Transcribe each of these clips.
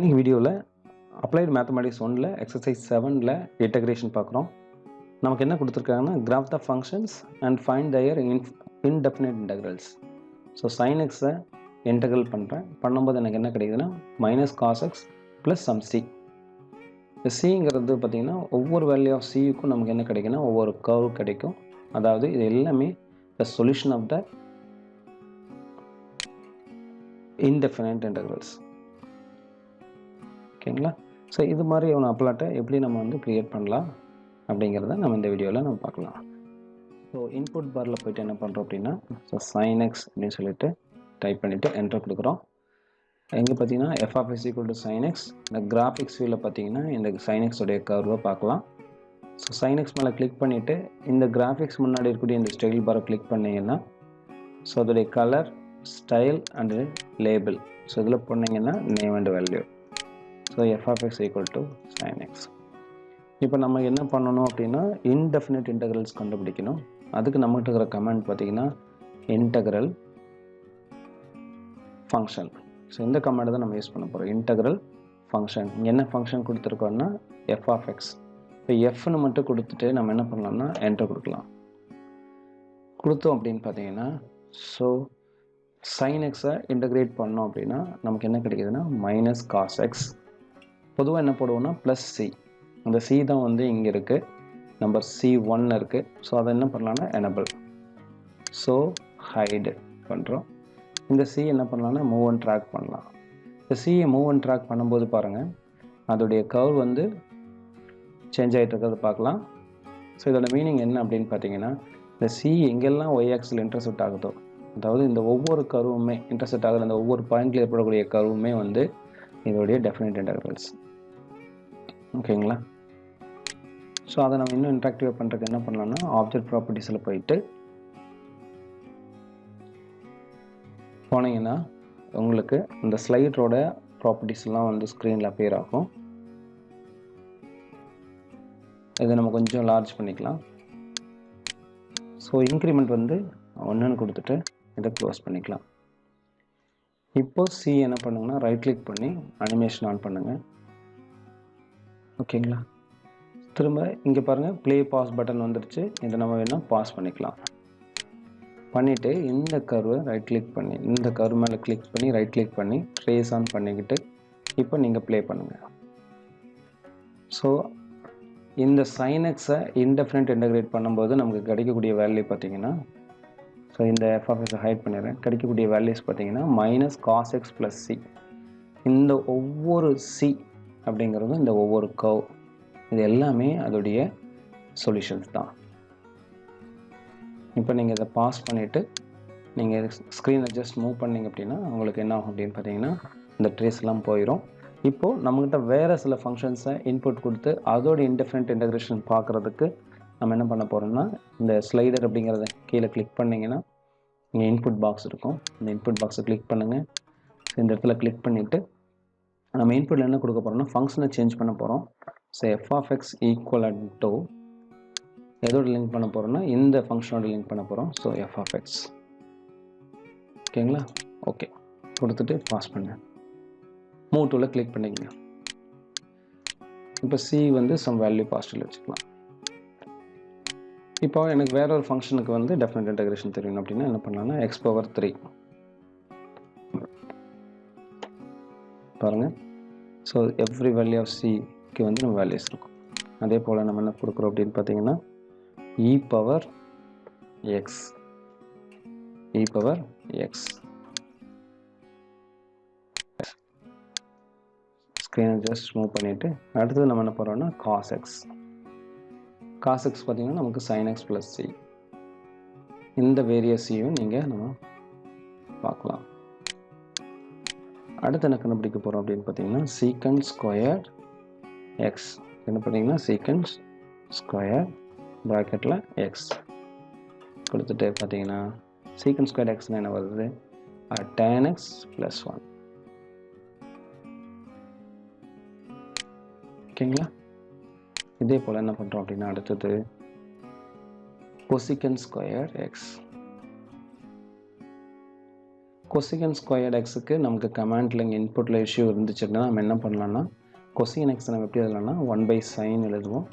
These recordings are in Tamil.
இன்னைக்கு வீடியோவில் அப்ளைடு மேத்தமெட்டிக்ஸ் 1ல் எக்ஸசைஸ் 7ல் இன்டகிரேஷன் பார்க்குறோம். நமக்கு என்ன கொடுத்துருக்காங்கன்னா graph the functions and find their indefinite integrals. So sine எக்ஸை இன்டெக்ரல் பண்ணும்போது எனக்கு என்ன கிடைக்குதுன்னா minus cos x plus some C. இந்த சிங்கிறது பார்த்திங்கன்னா ஒவ்வொரு வேல்யூ ஆஃப் சிக்கும் நமக்கு என்ன கிடைக்குன்னா ஒவ்வொரு கர்வ் கிடைக்கும். அதாவது இது எல்லாமே the solution of the indefinite integrals. ஓகேங்களா? ஸோ இது மாதிரி ஒரு அப்ளாட்டை எப்படி நம்ம க்ரியேட் பண்ணலாம் அப்படிங்கிறத நம்ம இந்த வீடியோவில் நம்ம பார்க்கலாம். ஸோ இன்புட் பாரில் போய்ட்டு என்ன பண்ணுறோம் அப்படின்னா ஸோ சைன் எக்ஸ் அப்படின்னு சொல்லிட்டு டைப் பண்ணிவிட்டு என்டர் கொடுக்குறோம். எங்கே பார்த்தீங்கன்னா f of x equal to sine x. இந்த கிராஃபிக்ஸ் வியூவில் பார்த்தீங்கன்னா இந்த சைன் எக்ஸோடைய கர்வை பார்க்கலாம். ஸோ சைன் எக்ஸ் மேலே கிளிக் பண்ணிவிட்டு இந்த கிராஃபிக்ஸ் முன்னாடி இருக்கக்கூடிய இந்த ஸ்டைல் பாரை கிளிக் பண்ணிங்கன்னா ஸோ அதோடைய colour, style and label, so இதில் போனீங்கன்னா name and value. So f of x equal to sine x. இப்போ நம்ம என்ன பண்ணணும் அப்படின்னா இன்டெஃபினைட் இன்டெக்ரல்ஸ் கண்டுபிடிக்கணும். அதுக்கு நம்மகிட்ட இருக்கிற கமெண்ட் பார்த்தீங்கன்னா இன்டெக்ரல் ஃபங்க்ஷன். ஸோ இந்த கமெண்ட் தான் நம்ம யூஸ் பண்ண போகிறோம். Integral function. இங்கே என்ன ஃபங்க்ஷன் கொடுத்துருக்கோன்னா எஃப் ஆஃப் எக்ஸ். இப்போ எஃப்னு மட்டும் கொடுத்துட்டு நம்ம என்ன பண்ணலாம்னா என்டர் கொடுக்கலாம். கொடுத்தோம் அப்படின்னு பார்த்தீங்கன்னா ஸோ சைன் எக்ஸை இன்டகிரேட் பண்ணோம் அப்படின்னா நமக்கு என்ன கிடைக்குதுன்னா மைனஸ் காஸ் எக்ஸ். பொதுவாக என்ன போடுவோம்னா ப்ளஸ் சி. அந்த சி தான் இங்கே இருக்குது, நம்பர் C1 இருக்குது. ஸோ அதை என்ன பண்ணலான்னா எனபிள். ஸோ ஹைடு பண்ணுறோம். இந்த சி என்ன பண்ணலான்னா மூவ் அண்ட் ட்ராக் பண்ணலாம். இந்த சியை மூவ் அண்ட் ட்ராக் பண்ணும்போது பாருங்கள் அதோடைய கர்வ் சேஞ்ச் ஆகிட்டு இருக்கிறது பார்க்கலாம். ஸோ இதோட மீனிங் என்ன அப்படின்னு பார்த்தீங்கன்னா இந்த சி எங்கெல்லாம் ஒய் ஆக்சில் இன்டர்செப்ட் ஆகுதோ, அதாவது இந்த ஒவ்வொரு கர்வுமே இன்டர்செப்ட் ஆகுற அந்த ஒவ்வொரு பாயிண்ட்ல ஏற்படக்கூடிய கர்வுமே இதோடைய டெஃபினைட் இன்டெக்ரல்ஸ். ஓகேங்களா? ஸோ அதை நம்ம இன்னும் இன்ட்ராக்டிவாக பண்ணுறதுக்கு என்ன பண்ணலாம்னா ஆப்ஜெக்ட் ப்ராப்பர்ட்டிஸில் போயிட்டு போனீங்கன்னா உங்களுக்கு இந்த ஸ்லைடரோட ப்ராப்பர்ட்டிஸ்லாம் ஸ்க்ரீனில் அப்பியர் ஆகும். இதை நம்ம கொஞ்சம் லார்ஜ் பண்ணிக்கலாம். ஸோ இன்க்ரிமெண்ட் 1ன்னு கொடுத்துட்டு இதை க்ளோஸ் பண்ணிக்கலாம். இப்போ சி என்ன பண்ணுங்கன்னா ரைட் கிளிக் பண்ணி அனிமேஷன் ஆன் பண்ணுங்கள். ஓகேங்களா? திரும்ப இங்கே பாருங்கள் ப்ளே பாஸ் பட்டன் வந்துடுச்சு. இதை நம்ம வேணால் பாஸ் பண்ணிக்கலாம். பண்ணிவிட்டு இந்த கர்வை ரைட் கிளிக் பண்ணி இந்த கர்வ் மேலே கிளிக் பண்ணி ரைட் கிளிக் பண்ணி ட்ரேஸ் ஆன் பண்ணிக்கிட்டு இப்போ நீங்கள் ப்ளே பண்ணுங்கள். ஸோ இந்த சைன் எக்ஸை இன்டெஃபினைட் இன்டகிரேட் பண்ணும்போது நமக்கு கிடைக்கக்கூடிய வேல்யூ பார்த்தீங்கன்னா ஸோ இந்த எஃப் ஆஃப் எக்ஸை ஹைட் பண்ணிடுறேன். கிடைக்கக்கூடிய வேல்யூஸ் பார்த்தீங்கன்னா minus cos x plus C. இந்த ஒவ்வொரு சி அப்படிங்கிறதும் இந்த ஒவ்வொரு கர்வ் இது எல்லாமே அதோடைய சொல்யூஷன்ஸ் தான். இப்போ நீங்கள் இதை பாஸ் பண்ணிவிட்டு நீங்கள் ஸ்க்ரீனை ஜஸ்ட் மூவ் பண்ணிங்க அப்படின்னா உங்களுக்கு என்ன ஆகும் அப்படின்னு பார்த்தீங்கன்னா இந்த ட்ரேஸ் எல்லாம் போயிடும். இப்போது நம்மக்கிட்ட வேறு சில ஃபங்க்ஷன்ஸை இன்புட் கொடுத்து அதோட இன்டெஃபினைட் இன்டகிரேஷன் பார்க்குறதுக்கு நம்ம என்ன பண்ண போகிறோம்னா இந்த ஸ்லைடர் அப்படிங்கிறத கீழே கிளிக் பண்ணிங்கன்னா இங்கே இன்புட் பாக்ஸ் இருக்கும். இந்த இன்புட் பாக்ஸை கிளிக் பண்ணுங்கள். இந்த இடத்துல கிளிக் பண்ணிவிட்டு நம்ம இன்புட்டில் என்ன கொடுக்க போகிறோம்னா ஃபங்க்ஷனை சேஞ்ச் பண்ண போகிறோம். So f of x equal to எதோட லிங்க் பண்ண போகிறோம்னா இந்த ஃபங்க்ஷனோட லிங்க் பண்ண போகிறோம். So f of x. ஓகேங்களா? ஓகே கொடுத்துட்டு பாஸ் பண்ண மூவ் டூவில் கிளிக் பண்ணிக்கங்க. இப்போ சி சம் வேல்யூ பாசிட்டிவ் வச்சுக்கலாம். இப்போ எனக்கு வேற ஒரு ஃபங்க்ஷனுக்கு டெஃபினைட் இன்டகிரேஷன் தெரியணும் அப்படின்னா என்ன பண்ணலாம்னா எக்ஸ் பவர் 3 பாருங்கள். ஸோ எவ்ரி வேல்யூ ஆஃப் சிக்கு நம்ம வேல்யூஸ் இருக்கும். அதே போல் நம்ம என்ன கொடுக்குறோம் அப்படின்னு பார்த்தீங்கன்னா இ பவர் எக்ஸ் ஸ்க்ரீனை ஜஸ்ட் மூவ் பண்ணிவிட்டு அடுத்தது நம்ம என்ன பண்ணுறோம்னா காஸ் எக்ஸ் பார்த்தீங்கன்னா நமக்கு சைன் எக்ஸ் ப்ளஸ் சி. இந்த வேரியஸ் சியும் நம்ம பார்க்கலாம். அடுத்து என்ன கண்டுபிடிக்க போகிறோம் அப்படின்னு பார்த்தீங்கன்னா சீக்கண்ட் ஸ்கொயர் எக்ஸ். என்ன பார்த்தீங்கன்னா சீக்கண்ட் ஸ்கொயர் ப்ராக்கெட்டில் எக்ஸ் கொடுத்துட்டு பார்த்தீங்கன்னா சீக்கண்ட் ஸ்கொயர் எக்ஸ்னால் என்ன வருது tan x + 1. ஓகேங்களா? இதே போல் என்ன பண்ணுறோம் அப்படின்னா அடுத்தது கொசிக்கண்ட் ஸ்கொயர் எக்ஸ். கொசிகன் ஸ்கொயர்ட் எக்ஸுக்கு நமக்கு கமாண்டில் இங்கே இன்புட்டில் இஷ்யூ இருந்துச்சுன்னா நம்ம என்ன பண்ணலாம்னா கொசிகன் எக்ஸ் நம்ம எப்படி எழுதலாம்னா 1/sin எழுதுவோம்.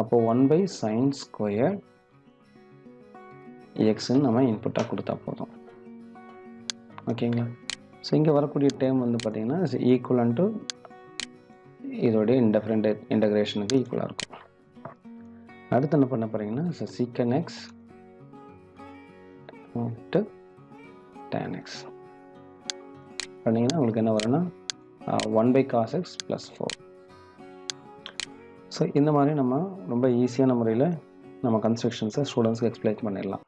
அப்போது 1/sin ஸ்கொயர் எக்ஸ்ன்னு நம்ம இன்புட்டாக கொடுத்தா போதும். ஓகேங்களா? ஸோ இங்கே வரக்கூடிய டேர்ம் வந்து பார்த்திங்கன்னா ஈக்குவலன் டு இதோடைய இன்டெஃபரண்ட் இன்டகிரேஷனுக்கு ஈக்குவலாக இருக்கும். அடுத்து என்ன பண்ண போகிறீங்கன்னா சீக்கன் எக்ஸ் இன்ட்டு tan x பண்ணிங்கன்னா உங்களுக்கு என்ன வரும்னா 1/cos x + 4. ஸோ இந்த மாதிரி நம்ம ரொம்ப ஈஸியான முறையில் நம்ம கன்ஸ்ட்ரக்ஷன்ஸை ஸ்டூடெண்ட்ஸ்க்கு எக்ஸ்பிளைன் பண்ணிடலாம்.